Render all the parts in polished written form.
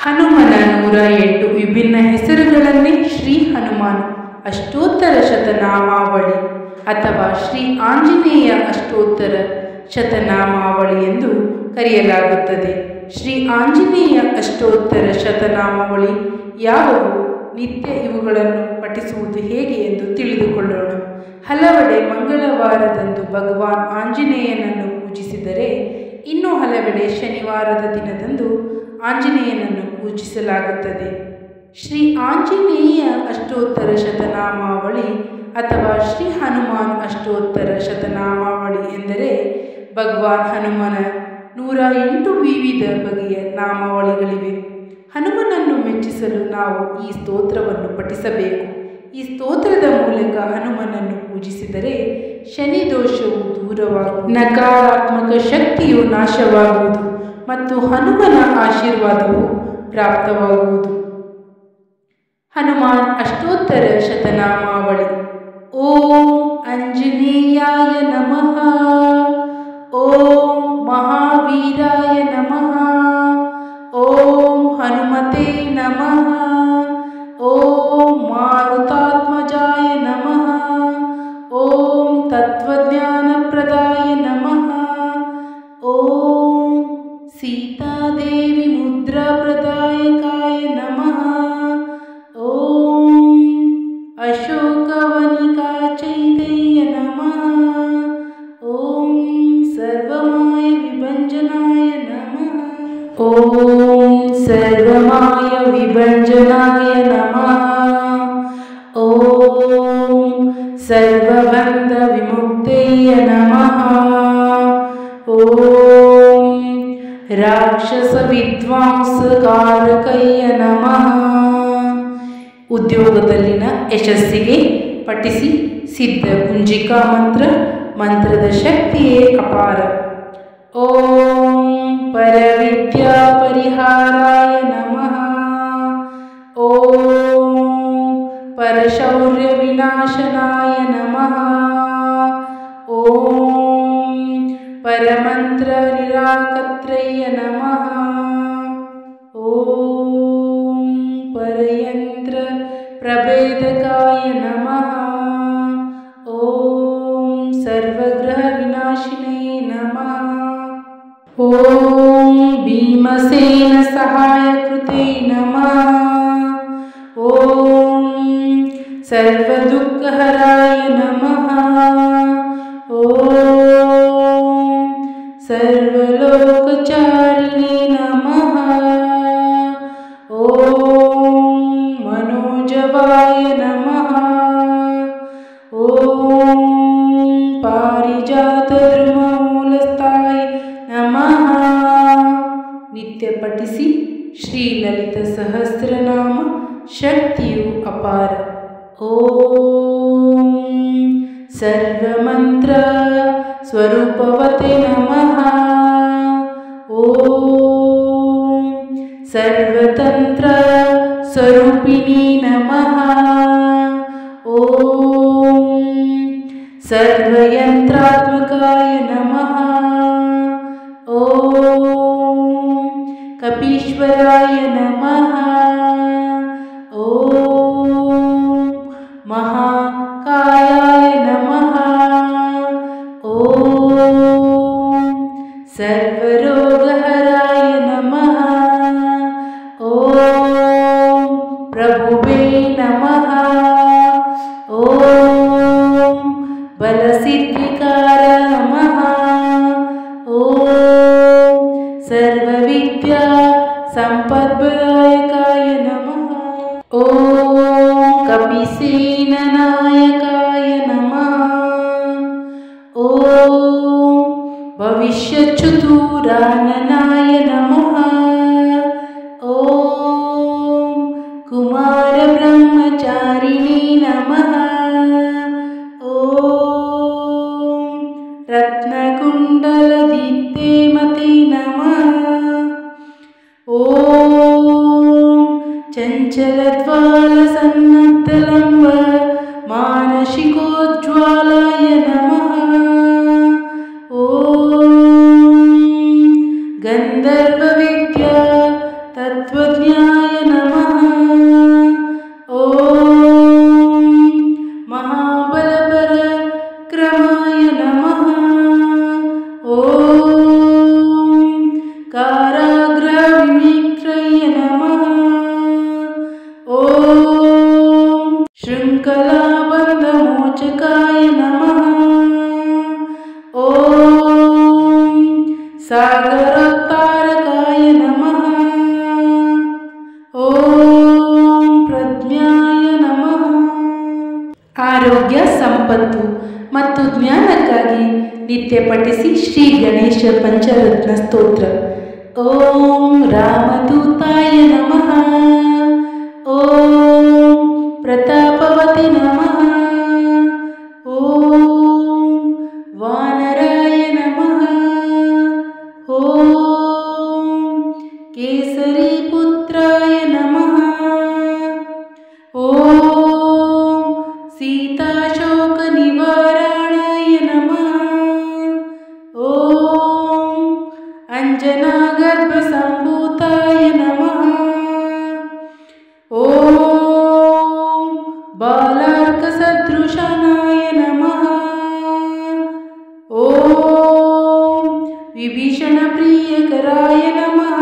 ಹನುಮನ 108 ವಿಭಿನ್ನ ಹೆಸರುಗಳನ್ನೇ ಶ್ರೀ ಹನುಮಾನ್ ಅಷ್ಟೋತ್ತರ ಶತನಾಮಾವಳಿ ಅಥವಾ ಶ್ರೀ ಆಂಜನೇಯ ಅಷ್ಟೋತ್ತರ ಶತನಾಮಾವಳಿ ಎಂದು ಕರೆಯಲಾಗುತ್ತದೆ. ಶ್ರೀ ಆಂಜನೇಯ ಅಷ್ಟೋತ್ತರ ಶತನಾಮಾವಳಿ ಯಾವುವು, ನಿತ್ಯ ಇವುಗಳನ್ನು ಪಠಿಸುವುದು ಹೇಗೆ ಎಂದು ತಿಳಿದುಕೊಳ್ಳೋಣ. ಹಲವೆಡೆ ಮಂಗಳವಾರದಂದು ಭಗವಾನ್ ಆಂಜನೇಯನನ್ನು ಪೂಜಿಸಿದರೆ, ಇನ್ನು ಹಲವೆಡೆ ಶನಿವಾರದ ದಿನದಂದು ಆಂಜನೇಯನನ್ನು ಪೂಜಿಸಲಾಗುತ್ತದೆ. ಶ್ರೀ ಆಂಜನೇಯ ಅಷ್ಟೋತ್ತರ ಶತನಾಮಾವಳಿ ಅಥವಾ ಶ್ರೀ ಹನುಮಾನ್ ಅಷ್ಟೋತ್ತರ ಶತನಾಮಾವಳಿ ಎಂದರೆ ಭಗವಾನ್ ಹನುಮನ 108 ವಿವಿಧ ಬಗೆಯ ನಾಮಾವಳಿಗಳಿವೆ. ಹನುಮನನ್ನು ಮೆಚ್ಚಿಸಲು ನಾವು ಈ ಸ್ತೋತ್ರವನ್ನು ಪಠಿಸಬೇಕು. ಈ ಸ್ತೋತ್ರದ ಮೂಲಕ ಹನುಮನನ್ನು ಪೂಜಿಸಿದರೆ ಶನಿ ದೋಷವು ದೂರವಾಗುವುದು, ನಕಾರಾತ್ಮಕ ಶಕ್ತಿಯು ನಾಶವಾಗುವುದು ಮತ್ತು ಹನುಮನ ಆಶೀರ್ವಾದವು ಪ್ರಾಪ್ತವಾಗುವುದು. ಹನುಮಾನ್ ಅಷ್ಟೋತ್ತರ ಶತನಾಮಾವಳಿ. ಓಂ ಆಂಜನೇಯಾಯ ನಮಃ. ಓಂ ಮಹಾವೀರಾಯ ನಮಃ. ಓಂ ಹನುಮತೆ ನಮಃ. ಓಂ ಮಾರುತಾತ್ಮಜಾಯ ನಮಃ. ಓಂ ತತ್ವಜ್ಞಾನಪ್ರದಾಯ ನಮಃ. ಓಂ ಸೀತಾದೇವಿ ಮುದ್ರಾಪ್ರದಾಯಕಾಯ ನಮಃ. ಓಂ ಅಶೋಕವನಿಕಾ ಚೈತನ್ಯ ನಮಃ. ಓಂ ಸರ್ವಮಾಯ ವಿಭಂಜನಾಯ ನಮಃ. ಓಂ ಸರ್ವಮಾಯ ವಿಭಂಜನಾಯ ನಮಃ. ಓಂ ಸರ್ವಬಂಧ ವಿಮುಕ್ತಯ ನಮಃ. ಓಂ ರಾಕ್ಷಸ ವಿದ್ವಾಂಸಕಾರಕಯ್ಯ ನಮಃ. ಉದ್ಯೋಗದಲ್ಲಿನ ಯಶಸ್ಸಿಗೆ ಪಠಿಸಿ ಸಿದ್ಧ ಕುಂಜಿಕಾ ಮಂತ್ರದ ಶಕ್ತಿಯೇ ಅಪಾರ. ಓಂ ಪರವಿದ್ಯಾ ಪರಿಹಾರಾಯ ನಮಃ. ಓಂ ಪರಶೌರ್ಯ ವಿನಾಶನಾಯ ನಮಃ. ಓಂ ಪರಮಂತ್ರ ನಿರಾಕತ್ರಯ್ಯ ನಮಃ. ಓಂ ಪರಯಂತ್ರ ಪ್ರಭೇದಕಾಯ ನಮಃ. ಓಂ ಸರ್ವಗ್ರಹ ವಿನಾಶಿನೇ ನಮಃ. ಓಂ ಭೀಮಸೇನ ಸಹಾಯಕೃತೆ ನಮಃ. ಓಂ ಸರ್ವದುಃಖಹರಾಯ ನಮಃ. ಓಂ ಸರ್ವಲೋಕಚಾರಿಣೇ ನಮಃ. ಓಂ ಮನೋಜವಾಯ ನಮಃ. ಓಂ ಪಾರಿಜಾತ ಧ್ರುವಮೂಲಸ್ಥಾಯ ನಮಃ. ನಿತ್ಯ ಪಠಿಸಿ ಶ್ರೀ ಲಲಿತ ಸಹಸ್ರನಾಮ ಶಕ್ತಿಯು ಅಪಾರ. ಓಂ ಸರ್ವಮಂತ್ರ ಸ್ವರೂಪವತೆ ನಮಃ. ಓಂ ಸರ್ವತಂತ್ರ ಸ್ವರೂಪಿಣಿ ನಮಃ. ಓಂ ಸರ್ವಯಂತ್ರಾತ್ಮಕಾಯ ನಮಃ. ಓಂ ಕಪೀಶ್ವರಾಯ ನಮಃ. ಓಂ ಮಹಾಕಾಯಾಯ ನಮಃ. ಓಂ ಸರ್ವರೋಗಹರಾಯ ನಮಃ. ಓಂ ಪ್ರಭುವೇ ನಮಃ. ಓಂ ಬಲಸಿದ್ಧಿಕಾರ ನಮಃ. ಓಂ ಸರ್ವವಿದ್ಯಾ ಸಂಪದ್ಭದಾಯಕಾಯ ನಮಃ. ಓಂ ಕಪಿಸೇನನಾಯಕಾಯ ನಮಃ. ಓಂ ಭವಿಷ್ಯಚ್ಯುತುರಾನನಾಯ ನಮಃ. ಓಂ ಕುಮಾರ ಬ್ರಹ್ಮಚಾರಿಣೇ ನಮಃ. ಓಂ ರತ್ನಕುಂಡಲದೀಪ್ತೆ ಮತೆ ನಮಃ. ಓಂ ಚಂಚಲಜ್ವಾಲ ಸನ್ನದ್ಧಲಂಬ ಮಾನಸಿಕೋಜ್ವಾಲಾಯ ನಮಃ. ಓಂ ಗಂಧರ್ವ ವಿದ್ಯಾ ತತ್ವಜ್ಞಾನ ಆರೋಗ್ಯ, ಸಂಪತ್ತು ಮತ್ತು ಜ್ಞಾನಕ್ಕಾಗಿ ನಿತ್ಯ ಪಠಿಸಿ ಶ್ರೀ ಗಣೇಶ ಪಂಚರತ್ನ ಸ್ತೋತ್ರ. ಓಂ ರಾಮದೂತಾಯ ನಮಃ. ಓಂ ಪ್ರತಾಪವತಿ ನಮಃ. ಓಂ ವಾನರಾಯ ನಮಃ. ಓಂ ಕೇಸರಿ ಪುತ್ರಾಯ ನಮಃ. ಓಂ ಸೀತಾಶೋಕ ನಿವಾರಣಾಯ ನಮಃ. ಓಂ ಅಂಜನಾಗರ್ಭ ಸಂಭೂತಾಯ ನಮಃ. ಓಂ ಬಾಲಾರ್ಕ ಸದೃಶನಾಯ ನಮಃ. ಓಂ ವಿಭೀಷಣ ಪ್ರಿಯಕರಾಯ ನಮಃ.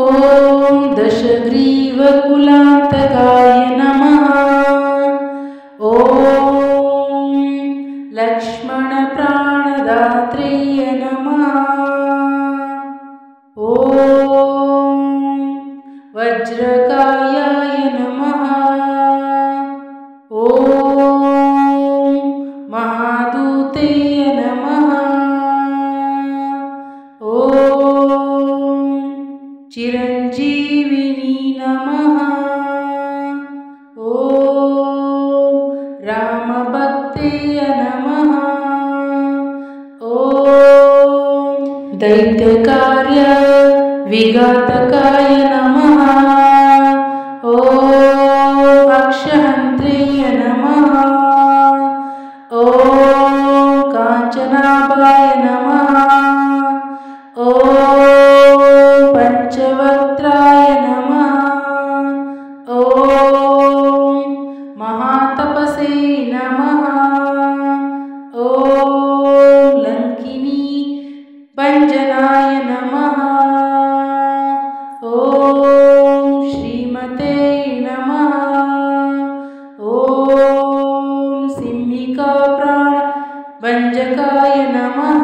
ಓಂ ದಶಗ್ರೀವ ಕುಲಾಂತಕಾಯ ನಮಃ. ಓಂ ಲಕ್ಷ್ಮಣ ಪ್ರಾಣದಾತ್ರೇಯ ನಮಃ. ಓಂ ವಜ್ರಕಾಯಾಯ ನಮಃ. ಓಂ ಮಹಾದೂತೇಯ ನಮಃ. ಓಂ ಚಿರಂಜೀವಿನಿ ನಮಃ. ಓಂ ರಾಮಭಕ್ತೇಯ ನಮಃ. ಓಂ ದೈತ್ಯಕಾರ್ಯ ವಿಘಾತಕಾಯ ನಮಃ. ಓಂ ಅಕ್ಷಹಂತ್ರೇಯ ನಮಃ. ಓಂ ಕಾಂಚನಾಭಾಯ ನಮಃ. ಓಂ ಪಂಚವಕ್ತ್ರಾಯ ನಮಃ. ಓಂ ಮಹಾತಪಸೇ ನಮಃ. ಓಂ ಲಂಕಿನಿ ಭಂಜನಾಯ ನಮಃ. ಓಂ ಶ್ರೀಮತೆ ನಮಃ. ಓಂ ಸಿಂಹಿಕಾ ಪ್ರಾಣ ಭಂಜಕಾಯ ನಮಃ.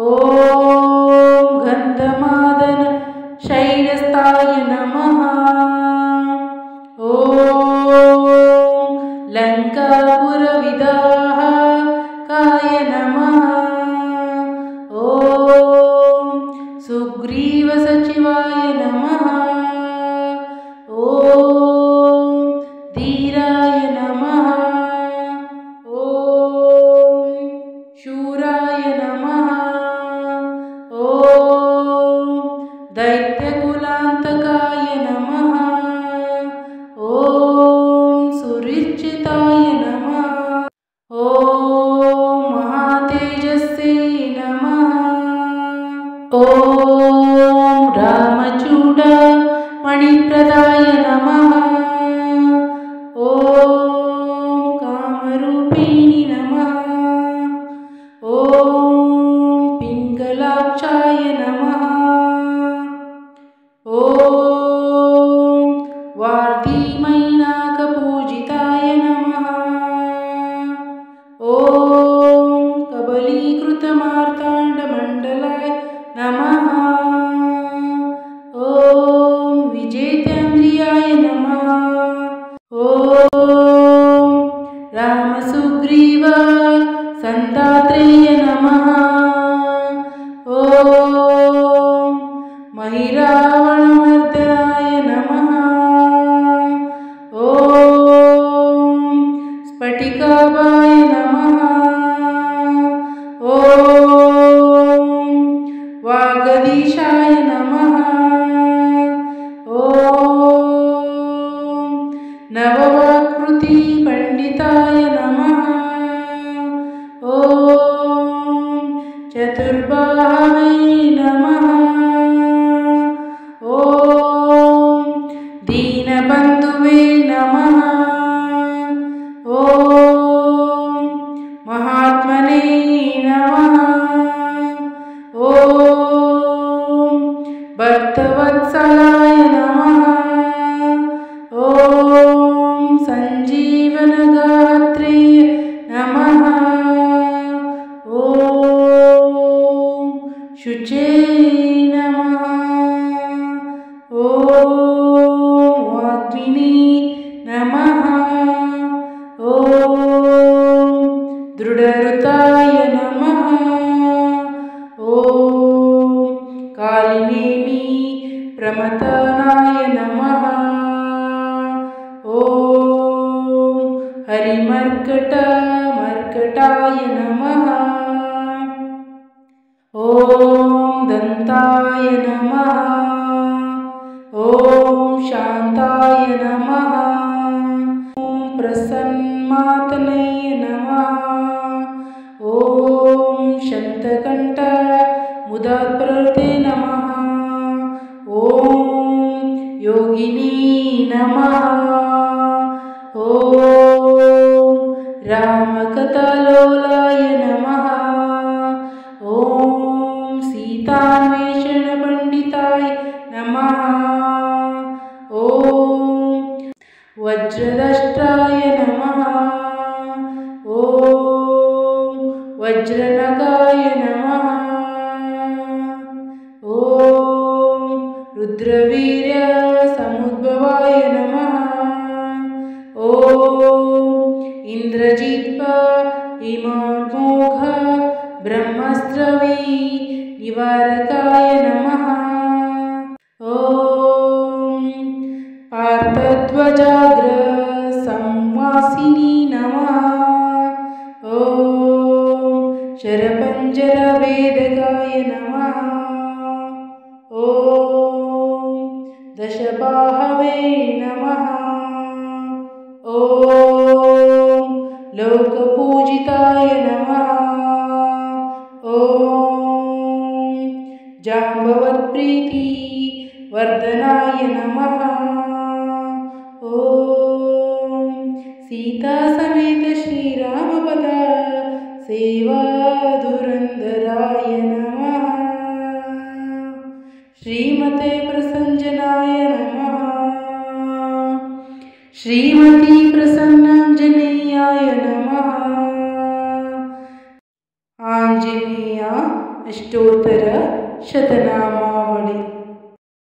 ಓಂ ಗಂಧಮಾದನ ಶೈಲಸ್ಥಾಯ ನಮಃ. ಓಂ ಲಂಕಾಪುರ ವಿದಾಹಕಾಯ ನಮಃ. ಓಂ ಸುಗ್ರೀವ ಸಚಿವಾಯ ನಮಃ. ಓಂ ಧೀರಾಯ ನಮಃ. ಓಂ ಶೂರಾಯ ನಮಃ. ಓಂ ದೈತ್ಯಕುಲಾಂತಕಾಯ ನಮಃ. ಓಂ ಸುರಿಚಿತಾಯ ನಮಃ. ಓಂ ಮಹಾತೇಜಸ್ಸೇ ನಮಃ. ಓಂ ರಾಮಚೂಡ ಮಣಿಪ್ರದಾಯ ನಮಃ. ಓಂ ಕಾಮರೂಪಿಣಿ ನಮಃ. ಓಂ ಪಿಂಗಲಾಕ್ಷಾಯ ನಮಃ. ಓಂ ವಾರ್ಧಿಮೈನಾಕಪೂಜಿತಾಯ ನಮಃ. ಓಂ ಕಬಲೀಕೃತ ಮಾರ್ತಾಂಡ ಮಂಡಲಾಯ ನಮಃ. ಓಂ ವಿಜೇತೇಂದ್ರಿಯಾಯ ನಮಃ. ಓಂ ರಾಮಸುಗ್ರೀವ ಸಂತಾತ್ರೇಯ ನಮಃ. ಓಂ ಮಹಿರಾವಣಮರ್ದನಾಯ ನಮಃ. ಓಂ ಸ್ಫಟಿಕಾಭಾಯ ನಮಃ. ಓಂ ವಾಗದೀಶಾಯ ನಮಃ. ಓಂ ನವವಾಕೃತಿ ಪಂಡಿತಾಯ ನಮಃ. ಓಂ ಚತುರ್ಬಾಹವೇ ನಮಃ. ಓಂ ದೀನಬಂಧುವೇ ನಮಃ. ಓಂ ಮಹಾತ್ಮನೇ ನಮಃ. ಓಂ ಭಕ್ತವತ್ಸಲಾಯ ನಮಃ. ಓಂ ಸಂಜೀವನಗಾತ್ರೇ ನಮಃ. ಓಂ ಶುಚೇ ನಮಃ. ಓಂ ವಾಗ್ಮಿನೇ ನಮಃ. प्रमथनाय नमः। ॐ हरिमर्कटाय नमः। ॐ दन्ताय नमः। ॐ शान्ताय नमः। ॐ प्रसन्नात्मने नमः। ॐ शन्तकण्ठ मुदात्प्रवृते नमः। ॐ योगिनी नमः। ॐ रामकथालोलाय नमः। ॐ सीतान्वेषणपण्डिताय नमः। ॐ वज्रदष्ट्राय नमः। ॐ वज्रनगाय नमः। ॐ रुद्रवीर्यसमुद्भवाय नमः। ॐ इन्द्रजित्व हिमोघ ब्रह्मस्त्रवी निवारकाय नमः। ॐ पार्थध्वजाग्र संवासिनी नमः। ॐ शरपञ्जरवेदकाय नमः। ॐ दशबाहवे नमः। ॐ लोकपूजिताय नमः। ॐ जाम्बवत्प्रीति वर्धनाय नमः। ॐ सीता समेत श्रीरामपद सेवा धुरंधराय नमः। श्रीमते प्रसञ्जनाय नमः। श्रीमती प्रसन्नाञ्जनेयाय नमः। आञ्जनेय अष्टोत्तर शतनाम